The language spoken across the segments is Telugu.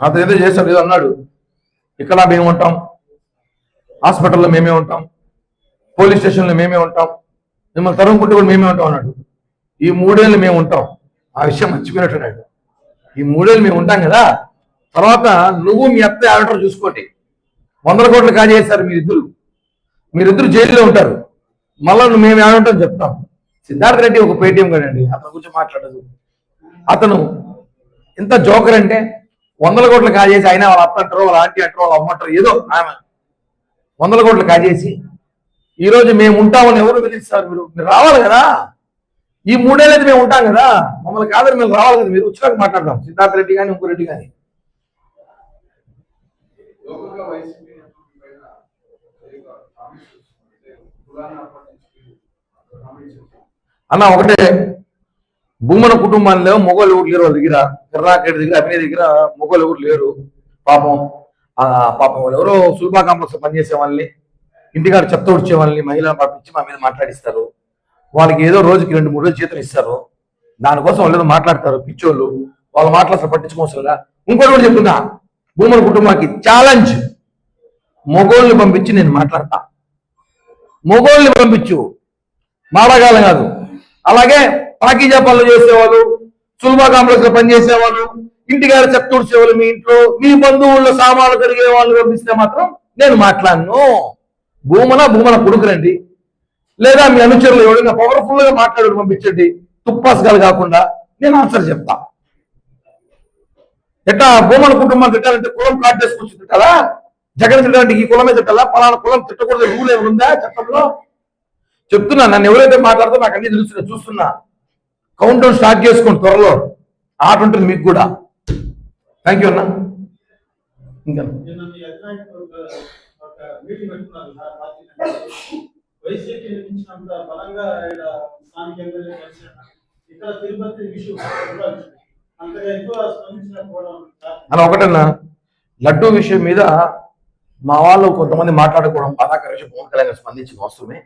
అతను ఏదో చేశాడు, ఏదో అన్నాడు. ఇక్కడ మేము ఉంటాం, హాస్పిటల్లో మేమే ఉంటాం, పోలీస్ స్టేషన్లో మేమే ఉంటాం, మిమ్మల్ని తరుముకుంటూ కూడా మేమే ఉంటాం అన్నాడు. ఈ 3 ఏళ్ళు మేము ఉంటాం, ఆ విషయం మర్చిపోయినట్టున్నాడు. ఈ 3 ఏళ్ళు మేము ఉంటాం కదా, తర్వాత నువ్వు మీ అత్త ఆర్డర్ చూసుకోండి. 100 కోట్లు కాజేశారు మీరిద్దరు జైల్లో ఉంటారు. మళ్ళా మేము ఏమంటాం చెప్తాం. సిద్ధార్థ రెడ్డి ఒక పేటీఎం కాడండి, అతని గురించి మాట్లాడదు. అతను ఎంత జోకర్ అంటే 100 కోట్లు కాజేసి అయినా వాళ్ళ అత్త అంటారు, వాళ్ళ ఆంటీ అంటారు, వాళ్ళ అమ్మ అంటారు, ఏదో ఆమె 100 కోట్లు కాజేసి ఈరోజు మేము ఉంటామని ఎవరు పిలుస్తారు? మీరు రావాలి కదా. ఈ 3 ఏళ్ళైతే మేము ఉంటాం కదా, మమ్మల్ని కాదని మేము రావాలి కదా. మీరు వచ్చినాక మాట్లాడదాం, సిద్ధార్థ రెడ్డి కానీ ఇంకో రెడ్డి కానీ. అన్న ఒకటే, భూమన కుటుంబాల్లో మొగోళ్ళు ఎవరు లేరు. వాళ్ళ దగ్గర కర్ణాకర్ దగ్గర, అభినయ్ దగ్గర మొగోళ్ళు ఎవరు లేరు. పాపం వాళ్ళు ఎవరో సుల్భా కాంప్లెక్స్ పనిచేసే వాళ్ళని, ఇంటికాడ చెత్త ఉడిచే వాళ్ళని మహిళలు పంపించి మా మీద మాట్లాడిస్తారు. వాళ్ళకి ఏదో రోజుకి 2-3 రోజులు జీతం ఇస్తారు. దానికోసం వాళ్ళు ఏదో మాట్లాడతారు పిచ్చోళ్ళు. వాళ్ళ మాటలు అసలు పట్టించుకోవచ్చుగా. ఇంకోటి కూడా చెప్తున్నా, భూమన కుటుంబానికి ఛాలెంజ్, మొగోళ్ళని పంపించి నేను మాట్లాడతా. మొగోళ్ళని పంపించు, మాడగాలం కాదు. అలాగే పాకీజా పనులు చేసేవాళ్ళు, సుల్భా కాంప్లెక్స్ లో పనిచేసేవాళ్ళు, ఇంటికాడ చెత్త ఊడ్చేవాళ్ళు, మీ ఇంట్లో మీ బంధువుల్లో సామాన్లు కడిగే వాళ్ళు పంపిస్తే మాత్రం నేను మాట్లాడను. భూమన కొడుకురండి, లేదా మీ అనుచరులు ఎవరైనా పవర్ఫుల్ గా మాట్లాడు పంపించండి, తుప్పాసుగాలు కాకుండా. నేను ఆన్సర్ చెప్తా. ఎట్లా భూమన కుటుంబాన్ని తిట్టాలంటే కులం కార్డు చేసుకొచ్చి తిట్టాలా? జగన్ తిట్టాలంటే ఈ కులమే తిట్టాలా? పలానా కులం తిట్టకూడదు రూల్ ఏమి ఉందా చట్టంలో? చెప్తున్నా, నన్ను ఎవరైతే మాట్లాడుతూ నాకు అన్ని తెలుస్తున్నా, చూస్తున్నా. కౌంట్ డౌన్ స్టార్ట్ చేసుకోండి, త్వరలో ఆట ఉంటుంది మీకు కూడా. థ్యాంక్ యూ అన్న. ఇంకా అలా ఒకటన్నా, లడ్డూ విషయం మీద మా వాళ్ళు కొంతమంది మాట్లాడుకోవడం బాధాకర విషయం. పవన్ కళ్యాణ్ స్పందించిన అవసరమే,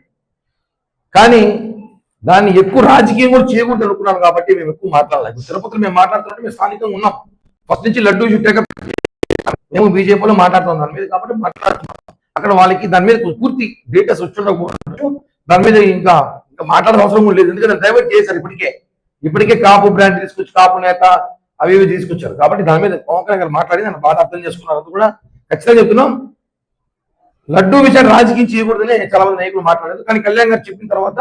కానీ దాన్ని ఎక్కువ రాజకీయం కూడా చేయకూడదు అనుకున్నాను కాబట్టి మేము ఎక్కువ మాట్లాడలేదు. తిరుపతిలో మేము మాట్లాడుతుంటే మేము స్థానికంగా ఉన్నాం. ఫస్ట్ నుంచి లడ్డూ చుట్టాక మేము బీజేపీలో మాట్లాడుతున్నాం దాని మీద, కాబట్టి మాట్లాడుతున్నాం. అక్కడ వాళ్ళకి దాని మీద పూర్తి డీటెయిల్స్ వచ్చి దాని మీద ఇంకా మాట్లాడే అవసరం కూడా లేదు. ఎందుకంటే డైవర్ట్ చేశారు. ఇప్పటికే కాపు బ్రాండ్ తీసుకొచ్చి, కాపు నేత అవి ఇవి తీసుకొచ్చారు. కాబట్టి దాని మీద పవన్ కళ్యాణ్ గారు మాట్లాడి నన్ను బాగా అర్థం చేసుకున్నారు. అది కూడా ఖచ్చితంగా చెప్తున్నాం. లడ్డూ విషయాన్ని రాజకీయం చేయకూడదని చాలా మంది నాయకులు మాట్లాడారు. కానీ కళ్యాణ్ గారు చెప్పిన తర్వాత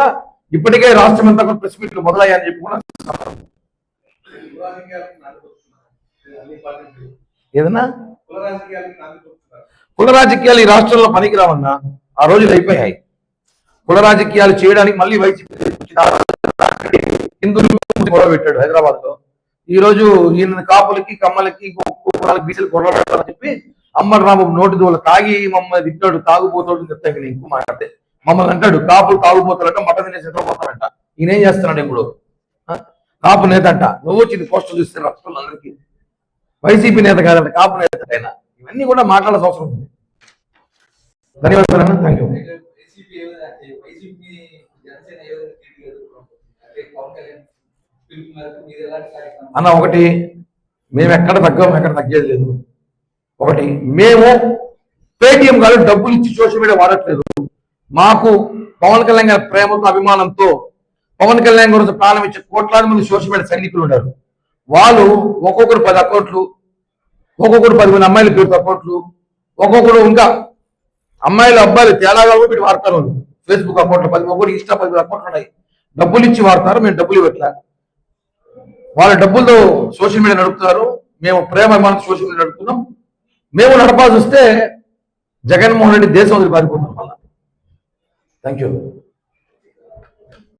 ఇప్పటికే రాష్ట్రం అంతా కూడా ప్రెస్ మీట్లు మొదలయ్యాయని చెప్పి కూడా ఏదన్నా కుల రాజకీయాలు ఈ రాష్ట్రంలో పనికిరావన్నా. ఆ రోజులు అయిపోయాయి. కుల రాజకీయాలు చేయడానికి మళ్ళీ వైసీపీ హిందువులు గొడవ పెట్టాడు హైదరాబాద్ లో. ఈ రోజు ఈయన కాపులకి, కమ్మలకి, బీసీలు గొడవ పెట్టాలని చెప్పి అమ్మడు రాము నోటి దోలు తాగి మమ్మల్ని తిట్టాడు, తాగుపోతాడు చెప్తాను. నేను ఎక్కువ మాట్లాడితే మమ్మల్ని అంటాడు కాపులు తాగుపోతాడంట, మటన్ తినేసి నిద్రపోతాడంట. ఈయనేం చేస్తున్నాడు ఇప్పుడు? కాపు నేత అంట. నువ్వు వచ్చింది పోస్టర్ చూస్తే రాష్ట్రాలందరికీ వైసీపీ నేత కాదంట, కాపు నేత అయినా. ఇవన్నీ కూడా మాట్లాడాల్సిన అవసరం ఉంది. ధన్యవాదాలు. థ్యాంక్ యూ అన్న. ఒకటి, మేము ఎక్కడ తగ్గేది లేదు. ఒకటి, మేము పేటిఎం గారు డబ్బులు ఇచ్చి సోషల్ మీడియా వాడట్లేదు. మాకు పవన్ కళ్యాణ్ గారి ప్రేమతో, అభిమానంతో పవన్ కళ్యాణ్ గురించి ప్రాణం ఇచ్చే కోట్లాది మంది సోషల్ మీడియా సైనికులు ఉన్నారు. వాళ్ళు ఒక్కొక్కరు 10 అకౌంట్లు, ఒక్కొక్కరు 10 మంది అమ్మాయిల పేరుతో అకౌంట్లు, ఒక్కొక్కరు ఇంకా అమ్మాయిలు అబ్బాయిలు తేడాగా పెట్టి వాడతారు. ఫేస్బుక్ అకౌంట్లు 10, ఒక్కొక్కరు ఇన్స్టా 10 అకౌంట్లు ఉన్నాయి. డబ్బులు ఇచ్చి వాడతారు. మేము డబ్బులు ఇవ్వట్లా. వాళ్ళ డబ్బులతో సోషల్ మీడియా నడుపుతున్నారు. మేము ప్రేమ అభిమానం సోషల్ మీడియా నడుపుతున్నాం. మేము నడపాల్సి వస్తే జగన్మోహన్ రెడ్డి దేశం వదిలి పారిపోతున్నాం. Thank you.